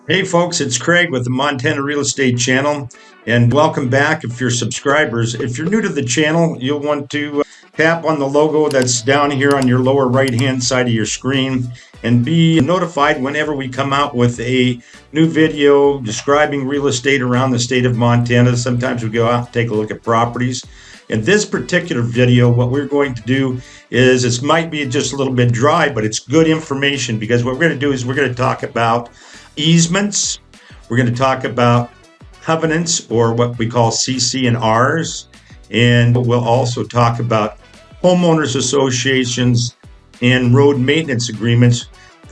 Hey folks, it's Craig with the Montana Real Estate Channel, and welcome back if you're subscribers. If you're new to the channel, you'll want to tap on the logo that's down here on your lower right-hand side of your screen and be notified whenever we come out with a new video describing real estate around the state of Montana. Sometimes we go out and take a look at properties. In this particular video, what we're going to do is, it might be just a little bit dry, but it's good information, because what we're going to do is we're going to talk about easements. We're going to talk about covenants, or what we call CC&Rs, and we'll also talk about homeowners associations and road maintenance agreements.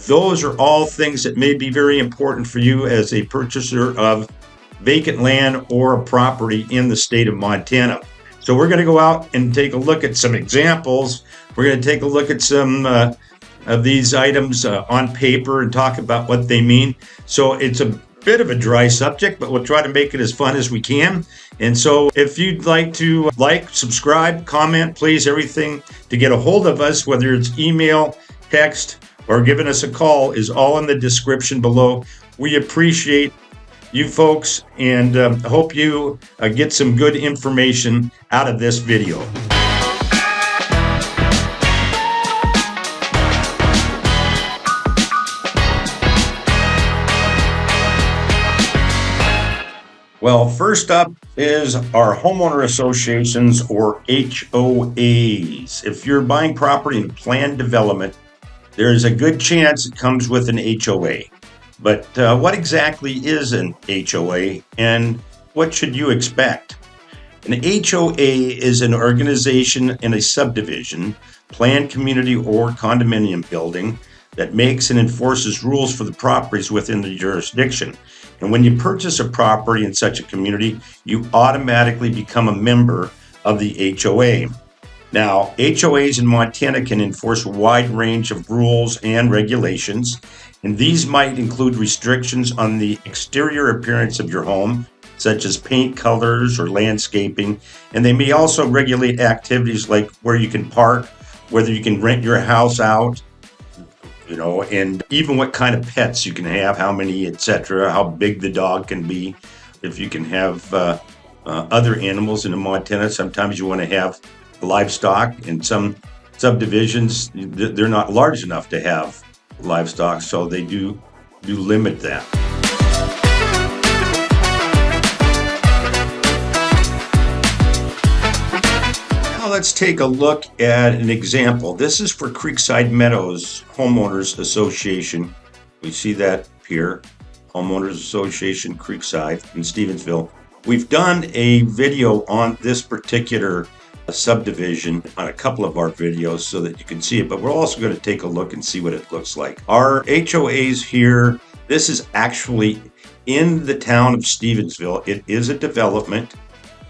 Those are all things that may be very important for you as a purchaser of vacant land or a property in the state of Montana. So we're going to go out and take a look at some examples. We're going to take a look at some of these items on paper and talk about what they mean. So it's a bit of a dry subject, but we'll try to make it as fun as we can. And so if you'd like to subscribe, comment, please, everything to get a hold of us, whether it's email, text, or giving us a call, is all in the description below. We appreciate you folks, and I hope you get some good information out of this video. Well, first up is our homeowner associations, or HOAs. If you're buying property in planned development, there's a good chance it comes with an HOA. But what exactly is an HOA, and what should you expect? An HOA is an organization in a subdivision, planned community, or condominium building that makes and enforces rules for the properties within the jurisdiction. And when you purchase a property in such a community, you automatically become a member of the HOA. Now, HOAs in Montana can enforce a wide range of rules and regulations, and these might include restrictions on the exterior appearance of your home, such as paint colors or landscaping, and they may also regulate activities like where you can park, whether you can rent your house out, and even what kind of pets you can have, how many, etc., how big the dog can be. If you can have other animals in Montana, sometimes you want to have livestock. In some subdivisions, they're not large enough to have livestock, so they do limit that. Let's take a look at an example. This is for Creekside Meadows Homeowners Association. We see that here, Homeowners Association Creekside in Stevensville. We've done a video on this particular subdivision on a couple of our videos so that you can see it, but we're also going to take a look and see what it looks like. Our HOAs here, this is actually in the town of Stevensville. It is a development.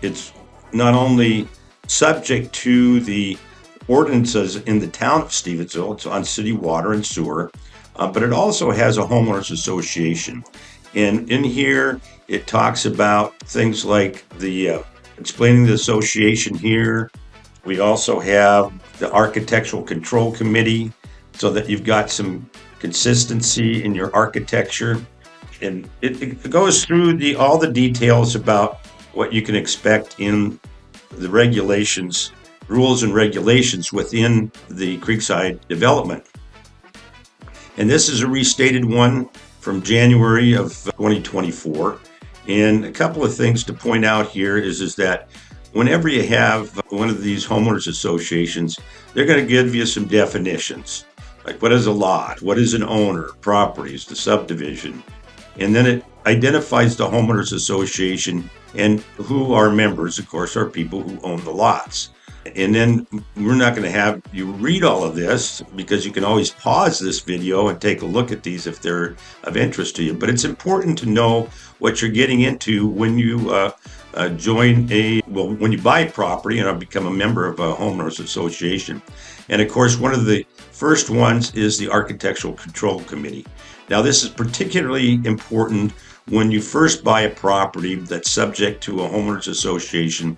It's not only subject to the ordinances in the town of Stevensville, it's on city water and sewer, but it also has a homeowners association. And in here, it talks about things like the explaining the association here. We also have the Architectural Control Committee, so that you've got some consistency in your architecture. And it goes through all the details about what you can expect in the regulations, rules and regulations within the Creekside development. And this is a restated one from January of 2024. And a couple of things to point out here is that whenever you have one of these homeowners associations, they're going to give you some definitions, like what is a lot, what is an owner, properties, the subdivision, and then it identifies the homeowners association, and who are members, of course, are people who own the lots. And then we're not going to have you read all of this, because you can always pause this video and take a look at these if they're of interest to you. But it's important to know what you're getting into when you when you buy property and become a member of a homeowners association. And of course, one of the first ones is the Architectural Control Committee. Now, this is particularly important when you first buy a property that's subject to a homeowners association,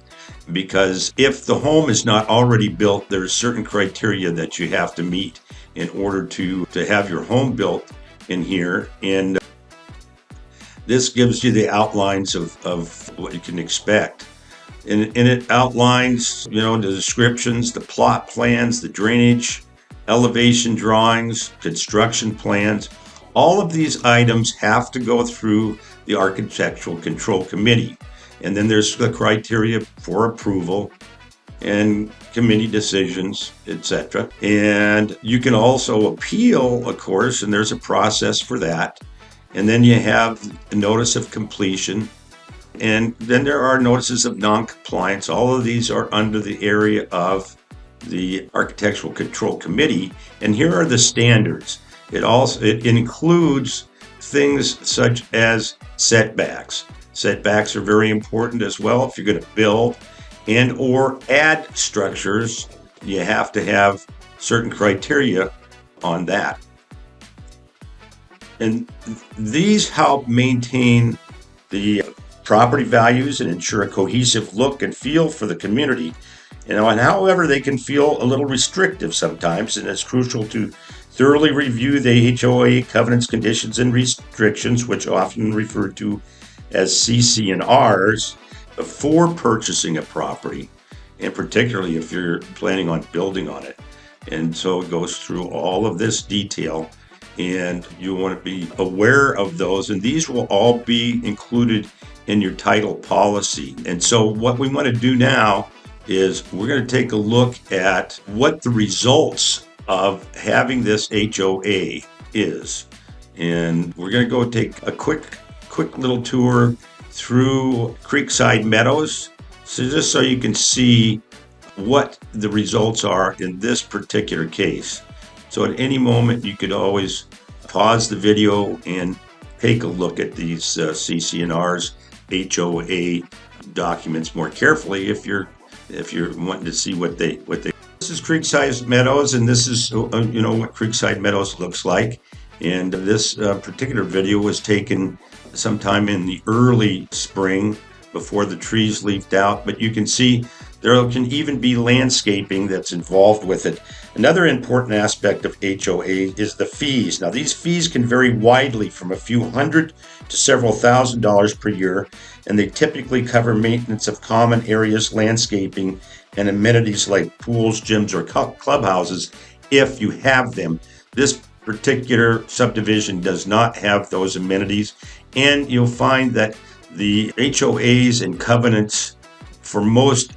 because if the home is not already built, there's certain criteria that you have to meet in order to have your home built in here. And this gives you the outlines of what you can expect. And it outlines, the descriptions, the plot plans, the drainage, elevation drawings, construction plans. All of these items have to go through the Architectural Control Committee. And then there's the criteria for approval and committee decisions, etc. And you can also appeal, of course, and there's a process for that. And then you have a notice of completion. And then there are notices of non-compliance. All of these are under the area of the Architectural Control Committee. And here are the standards. It includes things such as setbacks. Setbacks are very important as well. If you're going to build and or add structures, you have to have certain criteria on that. And these help maintain the property values and ensure a cohesive look and feel for the community. And however, they can feel a little restrictive sometimes, and it's crucial to thoroughly review the HOA covenants, conditions, and restrictions, which are often referred to as CC&Rs, before purchasing a property, and particularly if you're planning on building on it. And so it goes through all of this detail, and you want to be aware of those, and these will all be included in your title policy. And so what we want to do now is we're going to take a look at what the results of having this HOA is. And we're going to go take a quick little tour through Creekside Meadows, so just so you can see what the results are in this particular case. So at any moment, you could always pause the video and take a look at these CC&Rs HOA documents more carefully if you're wanting to see what they. This is Creekside Meadows, and this is what Creekside Meadows looks like. And this particular video was taken sometime in the early spring before the trees leafed out, but you can see there can even be landscaping that's involved with it. Another important aspect of HOA is the fees. Now, these fees can vary widely from a few hundred to several $1,000s per year, and they typically cover maintenance of common areas, landscaping, and amenities like pools, gyms, or clubhouses if you have them. This particular subdivision does not have those amenities, and you'll find that the HOAs and covenants for most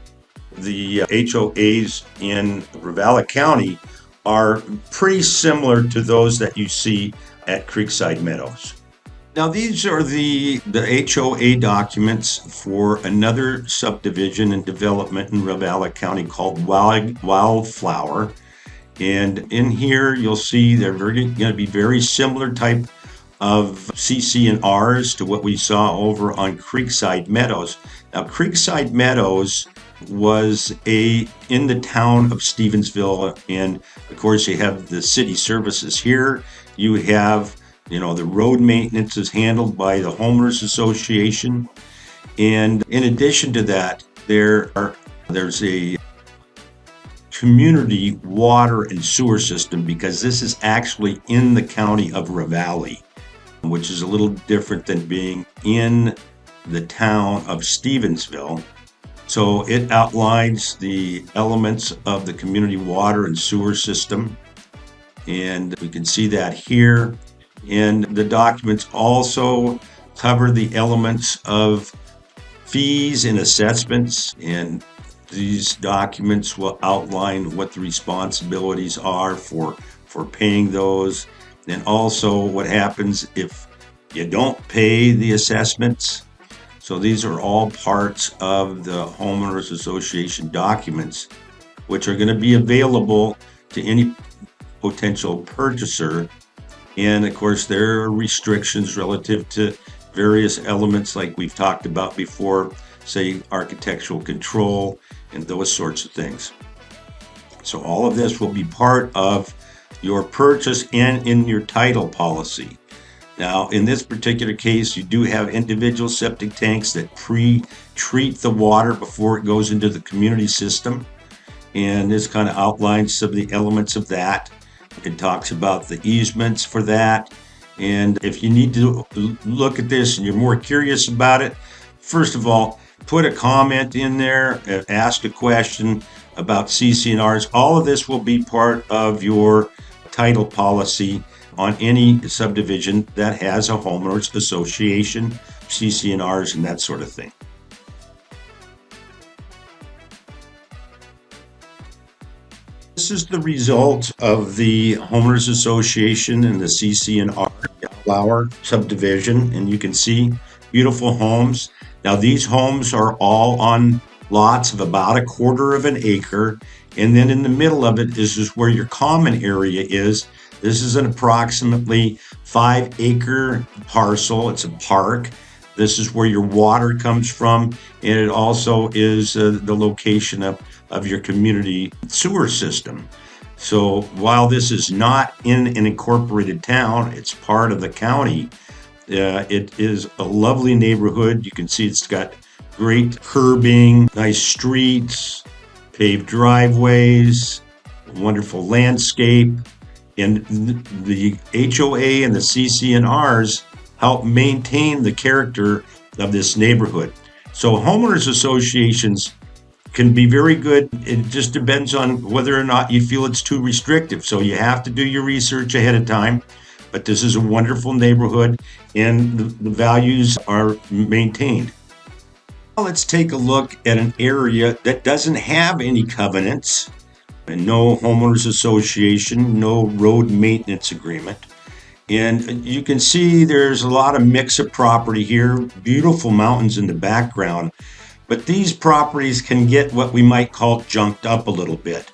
the HOAs in Ravalli County are pretty similar to those that you see at Creekside Meadows. Now, these are the HOA documents for another subdivision and development in Ravalli County called Wildflower. And in here, you'll see they're going to be very similar type of CC&Rs to what we saw over on Creekside Meadows. Now, Creekside Meadows was in the town of Stevensville, and of course you have the city services here. You have the road maintenance is handled by the Homeowners Association, and in addition to that, there's a community water and sewer system, because this is actually in the county of Ravalli, which is a little different than being in the town of Stevensville. So it outlines the elements of the community water and sewer system, and we can see that here. And the documents also cover the elements of fees and assessments, and these documents will outline what the responsibilities are for paying those, and also what happens if you don't pay the assessments. So these are all parts of the Homeowners Association documents, which are going to be available to any potential purchaser. And of course, there are restrictions relative to various elements like we've talked about before, say architectural control and those sorts of things. So all of this will be part of your purchase and in your title policy. Now, in this particular case, you do have individual septic tanks that pre-treat the water before it goes into the community system. And this kind of outlines some of the elements of that. It talks about the easements for that And if you need to look at this and you're more curious about it, first of all, put a comment in there, ask a question about CC&Rs. All of this will be part of your title policy on any subdivision that has a homeowners association, CC&Rs, and that sort of thing. This is the result of the Homeowners Association and the CC&R Wildflower subdivision, and you can see beautiful homes. Now these homes are all on lots of about 1/4 of an acre, and then in the middle of it is where your common area is. This is an approximately 5-acre parcel. It's a park. This is where your water comes from, and it also is the location of your community sewer system. So while this is not in an incorporated town, it's part of the county. It is a lovely neighborhood. You can see it's got great curbing, nice streets, paved driveways, wonderful landscape. And the HOA and the CC&Rs help maintain the character of this neighborhood. So homeowners associations can be very good. It just depends on whether or not you feel it's too restrictive. So you have to do your research ahead of time. But this is a wonderful neighborhood, and the values are maintained. Now let's take a look at an area that doesn't have any covenants, and no homeowners association, no road maintenance agreement. And you can see there's a lot of mix of property here, beautiful mountains in the background. But these properties can get what we might call junked up a little bit.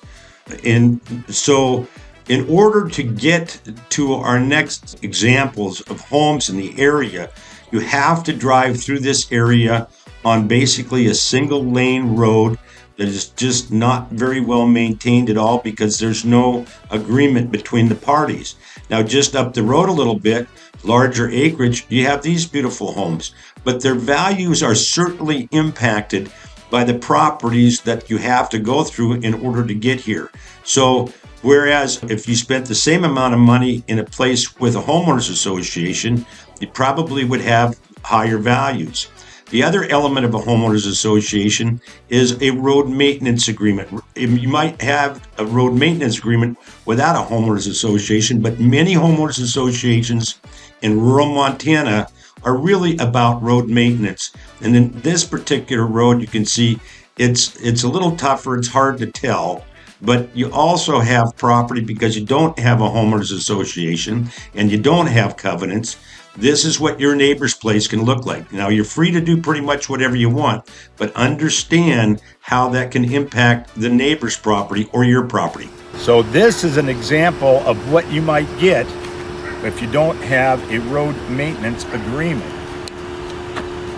And so in order to get to our next examples of homes in the area, you have to drive through this area on basically a single lane road that is just not very well maintained at all because there's no agreement between the parties. Now, just up the road a little bit, larger acreage, you have these beautiful homes, but their values are certainly impacted by the properties that you have to go through in order to get here. So whereas if you spent the same amount of money in a place with a homeowners association, you probably would have higher values. The other element of a homeowners association is a road maintenance agreement. You might have a road maintenance agreement without a homeowners association, but many homeowners associations in rural Montana are really about road maintenance. And in this particular road, you can see it's a little tougher. It's hard to tell. But you also have property because you don't have a homeowners association and you don't have covenants. This is what your neighbor's place can look like. Now, you're free to do pretty much whatever you want, but understand how that can impact the neighbor's property or your property. So this is an example of what you might get if you don't have a road maintenance agreement.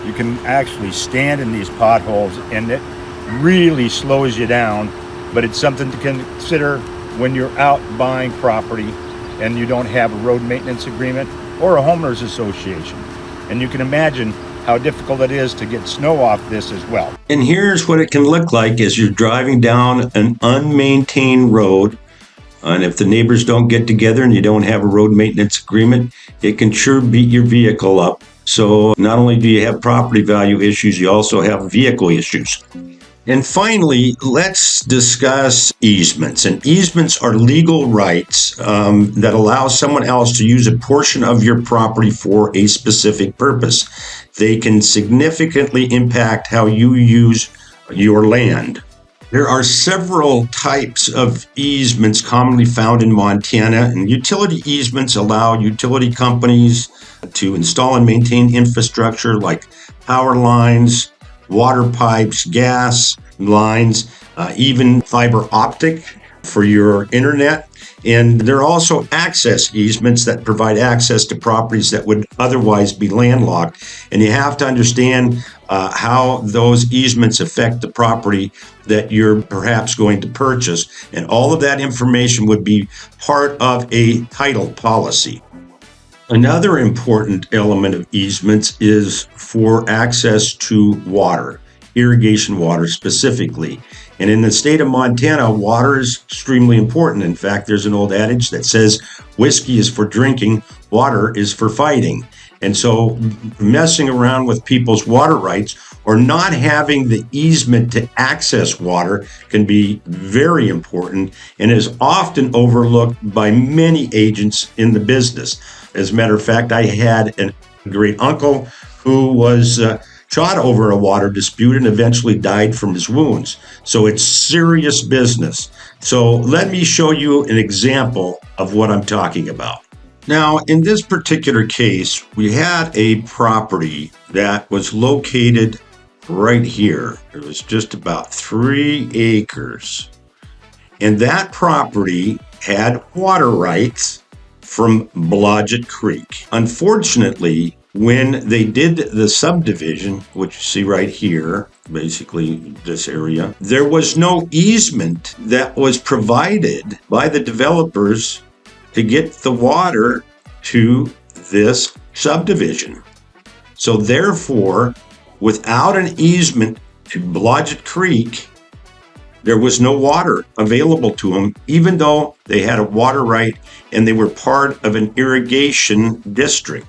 You can actually stand in these potholes and it really slows you down, but it's something to consider when you're out buying property and you don't have a road maintenance agreement or a homeowners association. And you can imagine how difficult it is to get snow off this as well. And here's what it can look like as you're driving down an unmaintained road. And if the neighbors don't get together and you don't have a road maintenance agreement, it can sure beat your vehicle up. So not only do you have property value issues, you also have vehicle issues. And finally, let's discuss easements. And easements are legal rights that allow someone else to use a portion of your property for a specific purpose. They can significantly impact how you use your land. There are several types of easements commonly found in Montana, and utility easements allow utility companies to install and maintain infrastructure like power lines, water pipes, gas lines, even fiber optic for your internet. And there are also access easements that provide access to properties that would otherwise be landlocked. And you have to understand how those easements affect the property that you're perhaps going to purchase. And all of that information would be part of a title policy. Another important element of easements is for access to water, irrigation water specifically. And in the state of Montana, water is extremely important. In fact, there's an old adage that says whiskey is for drinking, water is for fighting. And so messing around with people's water rights or not having the easement to access water can be very important and is often overlooked by many agents in the business. As a matter of fact, I had a great uncle who was shot over a water dispute and eventually died from his wounds. So it's serious business. So let me show you an example of what I'm talking about. Now, in this particular case, we had a property that was located right here. It was just about 3 acres. And that property had water rights from Blodgett Creek. Unfortunately, when they did the subdivision, which you see right here, basically this area, there was no easement that was provided by the developers to get the water to this subdivision. So therefore, without an easement to Blodgett Creek, there was no water available to them, even though they had a water right and they were part of an irrigation district.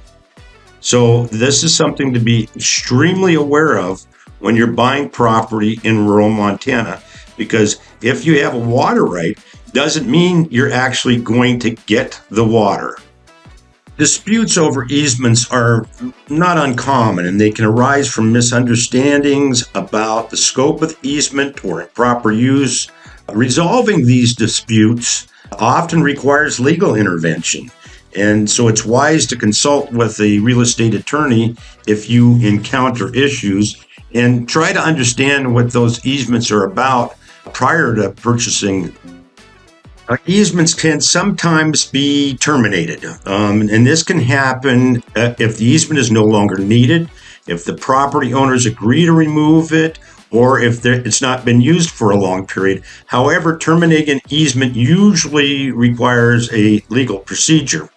So this is something to be extremely aware of when you're buying property in rural Montana, because if you have a water right, doesn't mean you're actually going to get the water. Disputes over easements are not uncommon, and they can arise from misunderstandings about the scope of the easement or improper use. Resolving these disputes often requires legal intervention, and so it's wise to consult with a real estate attorney if you encounter issues and try to understand what those easements are about prior to purchasing. Easements can sometimes be terminated, and this can happen if the easement is no longer needed, if the property owners agree to remove it, or if it's not been used for a long period. However, terminating an easement usually requires a legal procedure.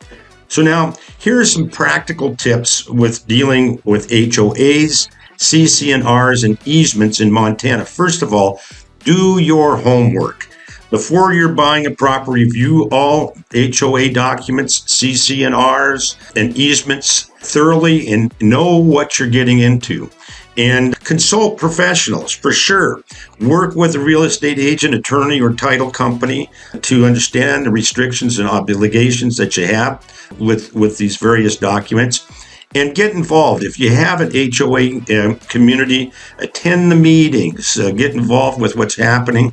So now, here are some practical tips with dealing with HOAs, CC&Rs, and easements in Montana. First of all, do your homework. Before you're buying a property, review all HOA documents, CC&Rs, and easements thoroughly and know what you're getting into. And consult professionals for sure. Work with a real estate agent, attorney, or title company to understand the restrictions and obligations that you have with these various documents. And get involved. If you have an HOA community, attend the meetings, get involved with what's happening,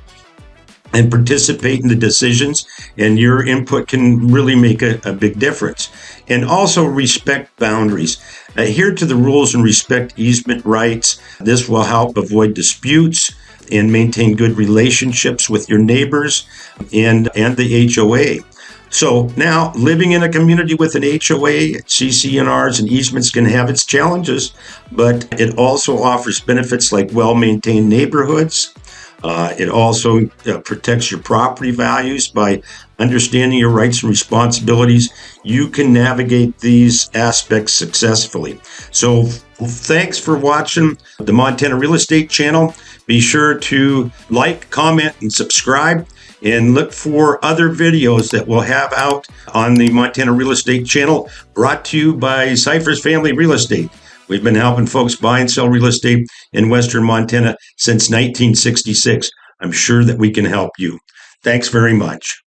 and participate in the decisions, and your input can really make a big difference. And also respect boundaries. Adhere to the rules and respect easement rights. This will help avoid disputes and maintain good relationships with your neighbors and the HOA. So now, living in a community with an HOA, CC&Rs, and easements can have its challenges, but it also offers benefits like well-maintained neighborhoods. It also protects your property values by understanding your rights and responsibilities. You can navigate these aspects successfully. So thanks for watching the Montana Real Estate Channel. Be sure to like, comment, and subscribe, and look for other videos that we'll have out on the Montana Real Estate Channel, brought to you by Cyphers Family Real Estate. We've been helping folks buy and sell real estate in Western Montana since 1966. I'm sure that we can help you. Thanks very much.